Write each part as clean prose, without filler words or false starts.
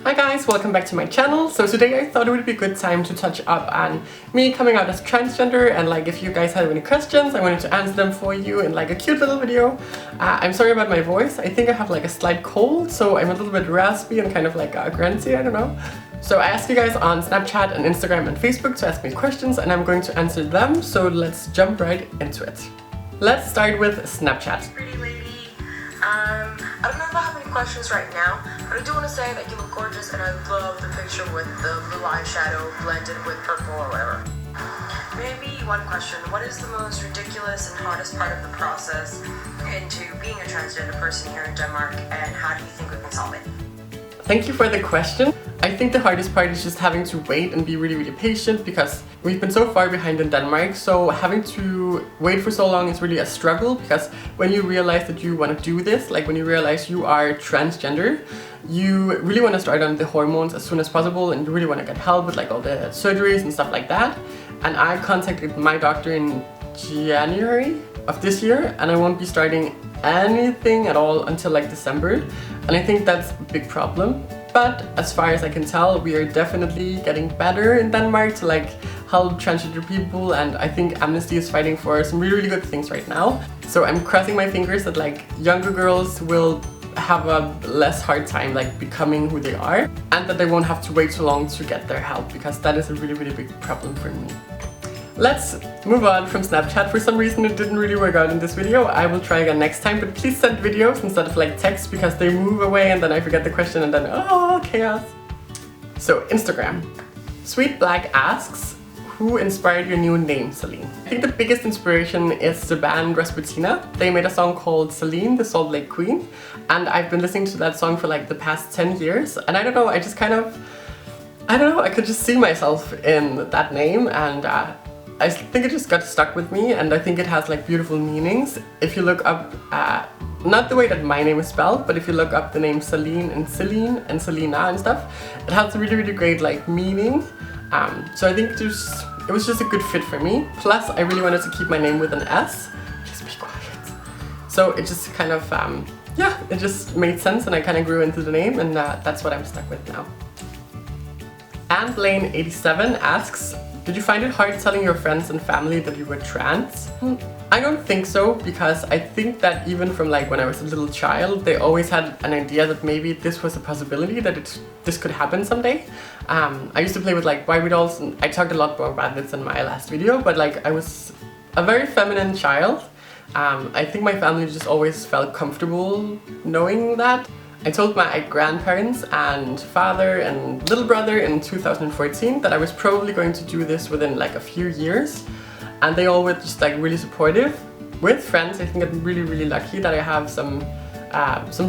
Hi guys, welcome back to my channel. So today I thought it would be a good time to touch up on me coming out as transgender, and like if you guys have any questions, I wanted to answer them for you in like a cute little video. I'm sorry about my voice. I think I have like a slight cold, so I'm a little bit raspy and kind of like grunty, I don't know. So I asked you guys on Snapchat and Instagram and Facebook to ask me questions, and I'm going to answer them, so let's jump right into it. Let's start with Snapchat. Pretty lady. I don't know if I have any questions right now, but I do want to say that you look gorgeous, and I love the picture with the blue eyeshadow blended with purple or whatever. Maybe one question: what is the most ridiculous and hardest part of the process into being a transgender person here in Denmark, and how do you think we can solve it? Thank you for the question. I think the hardest part is just having to wait and be really patient, because we've been so far behind in Denmark, so having to wait for so long is really a struggle, because when you realize that you want to do this, like when you realize you are transgender, you really want to start on the hormones as soon as possible, and you really want to get help with like all the surgeries and stuff like that. And I contacted my doctor in January of this year, and I won't be starting anything at all until like December, and I think that's a big problem. But as far as I can tell, we are definitely getting better in Denmark to like help transgender people, and I think Amnesty is fighting for some really good things right now. So I'm crossing my fingers that like younger girls will have a less hard time like becoming who they are, and that they won't have to wait so long to get their help, because that is a really big problem for me. Let's move on from Snapchat. For some reason it didn't really work out in this video. I will try again next time, but please send videos instead of like text, because they move away and then I forget the question and then oh, chaos. So Instagram. Sweet Black asks, who inspired your new name, Saline? I think the biggest inspiration is the band Rasputina. They made a song called Saline, the Salt Lake Queen, and I've been listening to that song for like the past 10 years, and I don't know, I just kind of, I don't know, I could just see myself in that name, and I think it just got stuck with me, and I think it has like beautiful meanings. If you look up, not the way that my name is spelled, but if you look up the name Saline and Selena and stuff, it has a really great like meaning. So I think it was just a good fit for me. Plus, I really wanted to keep my name with an S. Just be quiet. So it just kind of, yeah, it just made sense, and I kind of grew into the name, and that's what I'm stuck with now. And Blaine87 asks, did you find it hard telling your friends and family that you were trans? I don't think so, because I think that even from like when I was a little child, they always had an idea that maybe this was a possibility, that this could happen someday. I used to play with like Barbie dolls, and I talked a lot more about this in my last video, but like I was a very feminine child. I think my family just always felt comfortable knowing that. I told my grandparents and father and little brother in 2014 that I was probably going to do this within like a few years, and they all were just like really supportive. With friends, I think I'm really lucky that I have some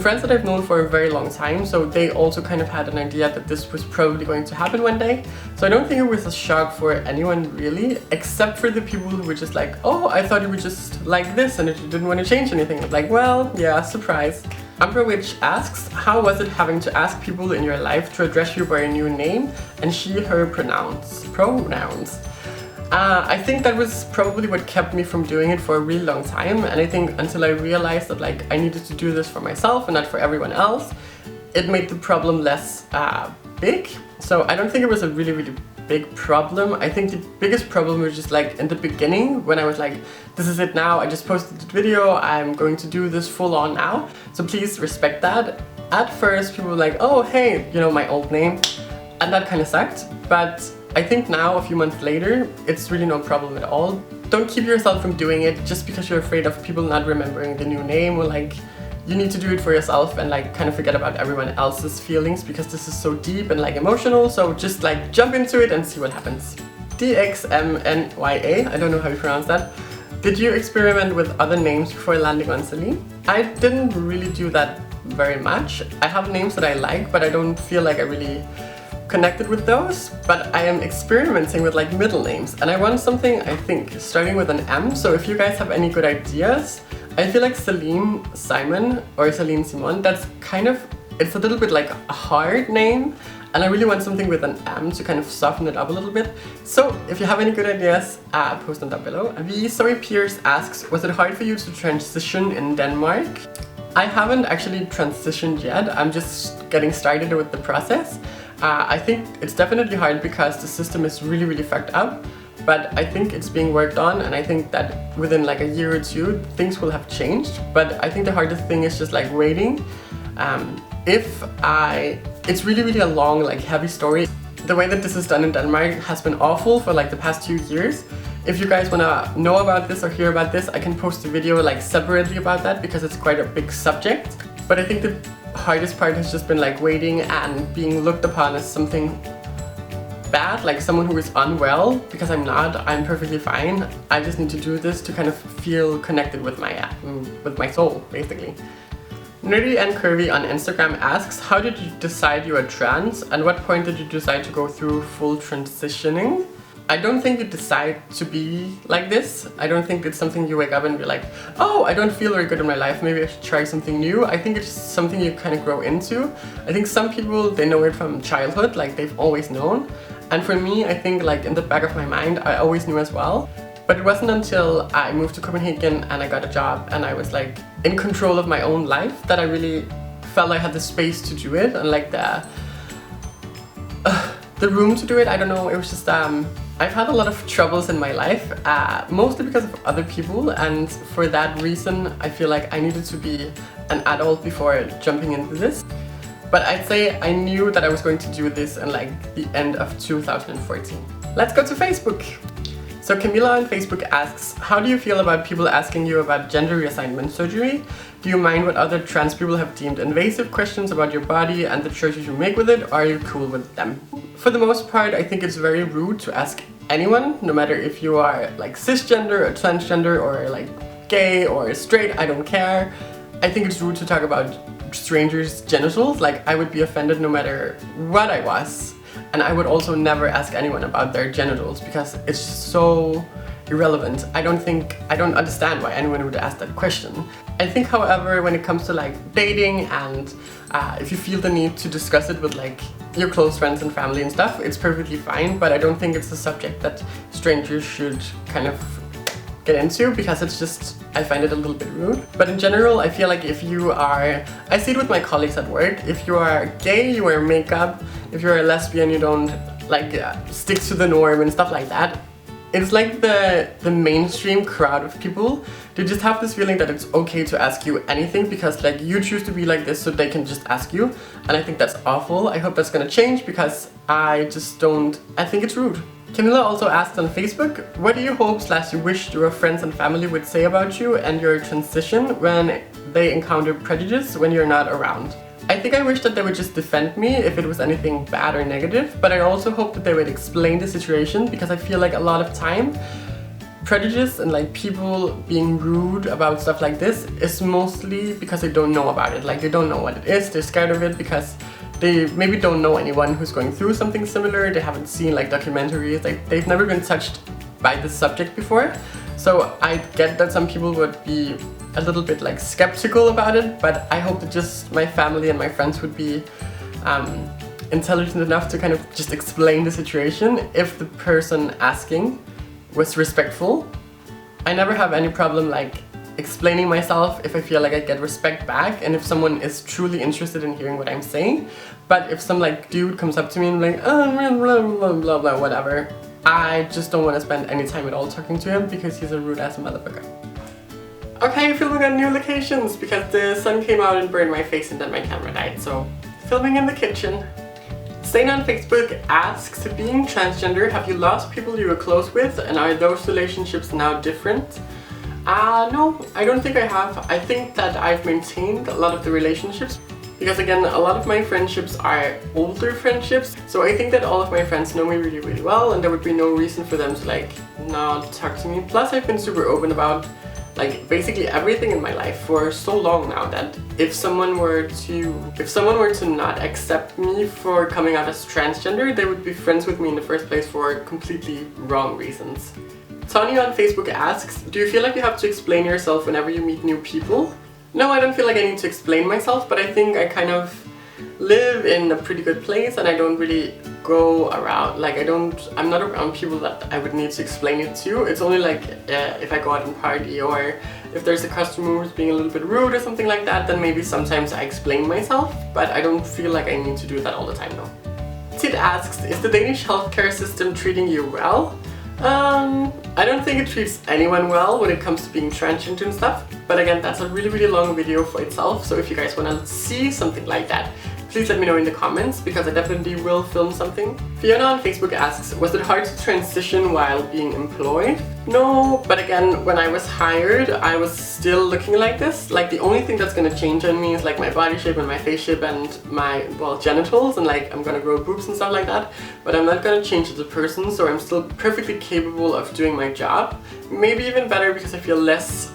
friends that I've known for a very long time, so they also kind of had an idea that this was probably going to happen one day. So I don't think it was a shock for anyone really, except for the people who were just like, oh, I thought you were just like this and you didn't want to change anything. I'm like, well, yeah, surprise. Umber Witch asks, how was it having to ask people in your life to address you by a new name and she, her pronouns? I think that was probably what kept me from doing it for a really long time, and I think until I realized that like I needed to do this for myself and not for everyone else, it made the problem less big. So I don't think it was a really big problem. I think the biggest problem was just like in the beginning, when I was like, this is it now, I just posted the video, I'm going to do this full on now, so please respect that. At first people were like, oh hey, you know, my old name, and that kind of sucked, but I think now, a few months later, it's really no problem at all. Don't keep yourself from doing it just because you're afraid of people not remembering the new name, or like, you need to do it for yourself and like kind of forget about everyone else's feelings, because this is so deep and like emotional, so just like jump into it and see what happens. DXMNYA, I don't know how you pronounce that. Did you experiment with other names before landing on Saline? I didn't really do that very much. I have names that I like, but I don't feel like I really connected with those, but I am experimenting with like middle names, and I want something, I think, starting with an M, so if you guys have any good ideas. I feel like Saline Simon or Saline Simon, that's kind of, it's a little bit like a hard name, and I really want something with an M to kind of soften it up a little bit. So if you have any good ideas, post them down below. V. Zoe Pierce asks, was it hard for you to transition in Denmark? I haven't actually transitioned yet. I'm just getting started with the process. I think it's definitely hard because the system is really fucked up, but I think it's being worked on, and I think that within like a year or two things will have changed. But I think the hardest thing is just like waiting. It's really a long, like heavy story. The way that this is done in Denmark has been awful for like the past 2 years. If you guys wanna know about this or hear about this, I can post a video like separately about that because it's quite a big subject. But I think the hardest part has just been like waiting and being looked upon as something bad, like someone who is unwell, because I'm not. I'm perfectly fine. I just need to do this to kind of feel connected with my soul, basically. Nerdy and Curvy on Instagram asks, how did you decide you are trans, and what point did you decide to go through full transitioning? I don't think you decide to be like this. I don't think it's something you wake up and be like, oh, I don't feel very good in my life, maybe I should try something new. I think it's something you kind of grow into. I think some people, they know it from childhood, like they've always known. And for me, I think like in the back of my mind, I always knew as well. But it wasn't until I moved to Copenhagen and I got a job and I was like in control of my own life that I really felt I had the space to do it and like the room to do it. I don't know, it was just I've had a lot of troubles in my life, mostly because of other people, and for that reason I feel like I needed to be an adult before jumping into this. But I'd say I knew that I was going to do this in like the end of 2014. Let's go to Facebook. So Camila on Facebook asks, how do you feel about people asking you about gender reassignment surgery? Do you mind what other trans people have deemed invasive questions about your body and the choices you make with it, or are you cool with them? For the most part, I think it's very rude to ask anyone, no matter if you are like cisgender or transgender or like gay or straight, I don't care. I think it's rude to talk about strangers' genitals. Like, I would be offended no matter what I was. And I would also never ask anyone about their genitals because it's so irrelevant. I don't understand why anyone would ask that question. I think, however, when it comes to like dating and if you feel the need to discuss it with like your close friends and family and stuff, it's perfectly fine, but I don't think it's a subject that strangers should kind of get into because it's just, I find it a little bit rude. But in general, I feel like if you are, I see it with my colleagues at work, if you are gay, you wear makeup, if you're a lesbian, you don't like stick to the norm and stuff like that. It's like the mainstream crowd of people, they just have this feeling that it's okay to ask you anything because like you choose to be like this so they can just ask you, and I think that's awful. I hope that's gonna change because I think it's rude. Camilla also asked on Facebook, what do you hope / you wish your friends and family would say about you and your transition when they encounter prejudice when you're not around? I think I wish that they would just defend me if it was anything bad or negative, but I also hope that they would explain the situation because I feel like a lot of time prejudice and like people being rude about stuff like this is mostly because they don't know about it. Like they don't know what it is, they're scared of it because they maybe don't know anyone who's going through something similar, they haven't seen like documentaries, like they've never been touched by this subject before. So I get that some people would be a little bit like skeptical about it, but I hope that just my family and my friends would be intelligent enough to kind of just explain the situation if the person asking was respectful. I never have any problem like explaining myself if I feel like I get respect back and if someone is truly interested in hearing what I'm saying. But if some like dude comes up to me and like, oh, blah, blah, blah, blah, whatever, I just don't want to spend any time at all talking to him because he's a rude ass motherfucker. Okay, filming on new locations because the sun came out and burned my face and then my camera died, so filming in the kitchen. Sane on Facebook asks, being transgender, have you lost people you were close with and are those relationships now different? No, I don't think I have. I think that I've maintained a lot of the relationships because again, a lot of my friendships are older friendships, so I think that all of my friends know me really well and there would be no reason for them to like not talk to me. Plus I've been super open about like basically everything in my life for so long now that if someone were to not accept me for coming out as transgender, they would be friends with me in the first place for completely wrong reasons. Tony on Facebook asks, do you feel like you have to explain yourself whenever you meet new people? No, I don't feel like I need to explain myself, but I think I kind of live in a pretty good place and I don't really go around, like I'm not around people that I would need to explain it to. It's only like if I go out and party, or if there's a customer who's being a little bit rude or something like that, then maybe sometimes I explain myself, but I don't feel like I need to do that all the time, no. Sid asks, is the Danish healthcare system treating you well? I don't think it treats anyone well when it comes to being transgender and stuff, but again, that's a really long video for itself, so if you guys want to see something like that, please let me know in the comments, because I definitely will film something. Fiona on Facebook asks, was it hard to transition while being employed? No, but again, when I was hired, I was still looking like this. Like, the only thing that's gonna change on me is like my body shape and my face shape and my, well, genitals, and like I'm gonna grow boobs and stuff like that, but I'm not gonna change as a person, so I'm still perfectly capable of doing my job. Maybe even better, because I feel less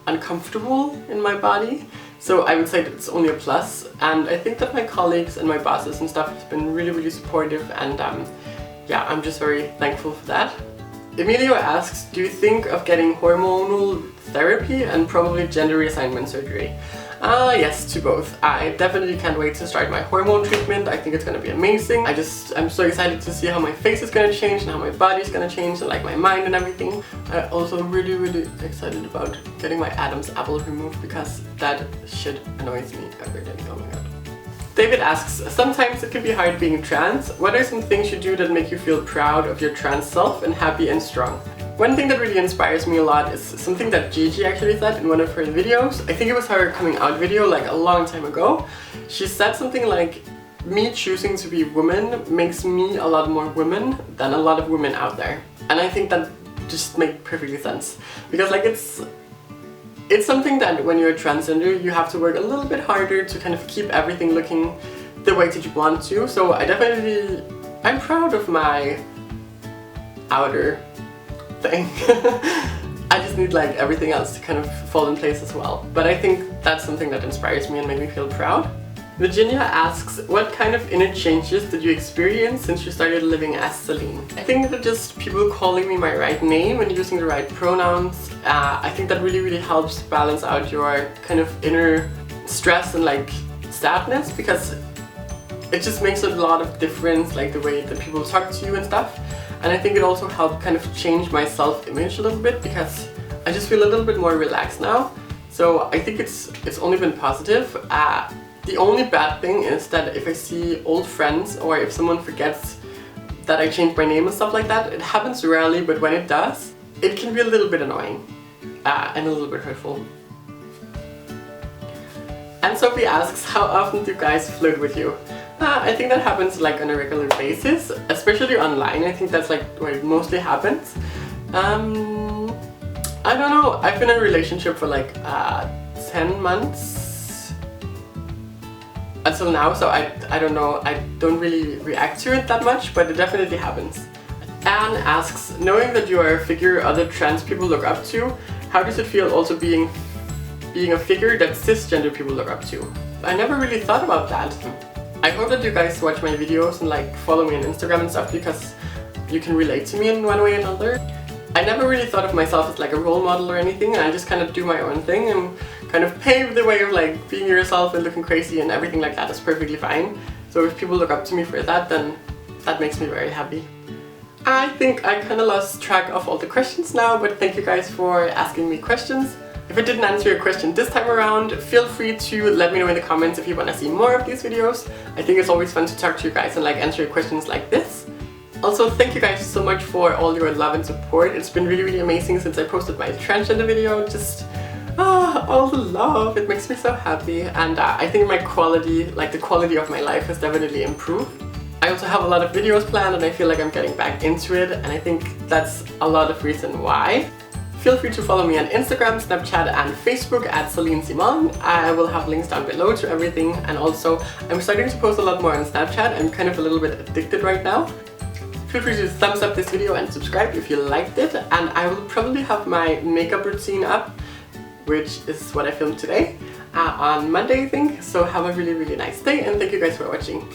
uncomfortable in my body. So I would say that it's only a plus, and I think that my colleagues and my bosses and stuff have been really supportive, and yeah, I'm just very thankful for that. Emilio asks, do you think of getting hormonal therapy and probably gender reassignment surgery? Yes, to both. I definitely can't wait to start my hormone treatment. I think it's gonna be amazing. I'm so excited to see how my face is gonna change and how my body's gonna change, and like my mind and everything. I'm also really excited about getting my Adam's apple removed, because that shit annoys me every day. Oh my god. David asks, sometimes it can be hard being trans. What are some things you do that make you feel proud of your trans self and happy and strong? One thing that really inspires me a lot is something that Gigi actually said in one of her videos. I think it was her coming out video like a long time ago. She said something like, me choosing to be woman makes me a lot more woman than a lot of women out there. And I think that just makes perfectly sense. Because like it's something that when you're a transgender, you have to work a little bit harder to kind of keep everything looking the way that you want to. So I'm proud of my outer thing. I just need like everything else to kind of fall in place as well. But I think that's something that inspires me and makes me feel proud. Virginia asks, what kind of inner changes did you experience since you started living as Saline? I think that just people calling me my right name and using the right pronouns, I think that really helps balance out your kind of inner stress and like sadness, because it just makes a lot of difference, like the way that people talk to you and stuff. And I think it also helped kind of change my self-image a little bit, because I just feel a little bit more relaxed now. So I think it's only been positive. The only bad thing is that if I see old friends, or if someone forgets that I changed my name and stuff like that, it happens rarely, but when it does, it can be a little bit annoying and a little bit hurtful. And Sophie asks, how often do guys flirt with you? I think that happens like on a regular basis, especially online. I think that's like where it mostly happens. I don't know, I've been in a relationship for like 10 months until now, so I don't know, I don't really react to it that much, but it definitely happens. Anne asks, knowing that you are a figure other trans people look up to, how does it feel also being a figure that cisgender people look up to? I never really thought about that. I hope that you guys watch my videos and like follow me on Instagram and stuff, because you can relate to me in one way or another. I never really thought of myself as like a role model or anything, and I just kind of do my own thing and kind of pave the way of like being yourself and looking crazy, and everything like that is perfectly fine. So if people look up to me for that, then that makes me very happy. I think I kind of lost track of all the questions now, but thank you guys for asking me questions. If I didn't answer your question this time around, feel free to let me know in the comments if you want to see more of these videos. I think it's always fun to talk to you guys and like answer your questions like this. Also, thank you guys so much for all your love and support. It's been really amazing since I posted my transgender video. Just all the love, it makes me so happy, and I think my quality, like the quality of my life, has definitely improved. I also have a lot of videos planned, and I feel like I'm getting back into it, and I think that's a lot of reason why. Feel free to follow me on Instagram, Snapchat and Facebook at Saline Simon. I will have links down below to everything, and also I'm starting to post a lot more on Snapchat. I'm kind of a little bit addicted right now. Feel free to thumbs up this video and subscribe if you liked it, and I will probably have my makeup routine up, which is what I filmed today, on Monday I think. So have a really nice day, and thank you guys for watching.